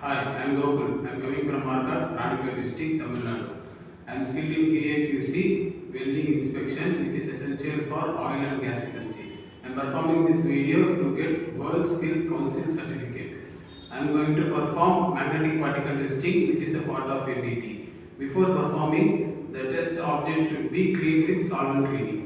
Hi, I am Gokul. I am coming from Market, Ranipet district, Tamil Nadu. I am skilled in KAQC welding inspection, which is essential for oil and gas industry. I am performing this video to get World Skill Council certificate. I am going to perform magnetic particle testing, which is a part of NDT. Before performing, the test object should be cleaned with solvent cleaning.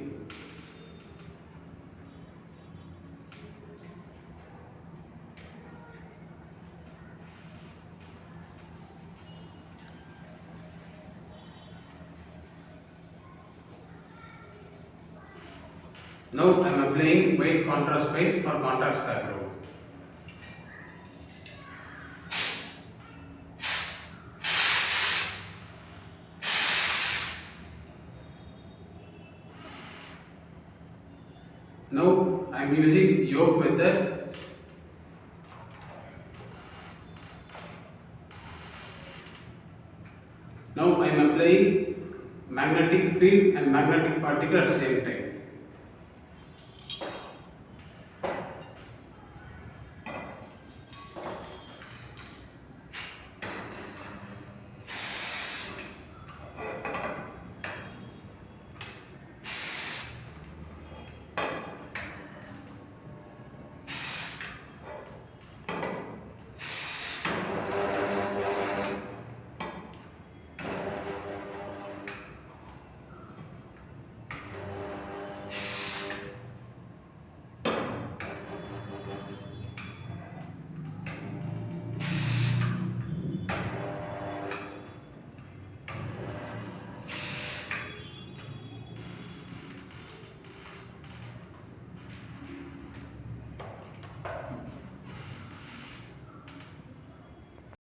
Now I am applying white contrast paint for contrast background. Now I am using yoke method. Now I am applying magnetic field and magnetic particle at the same time.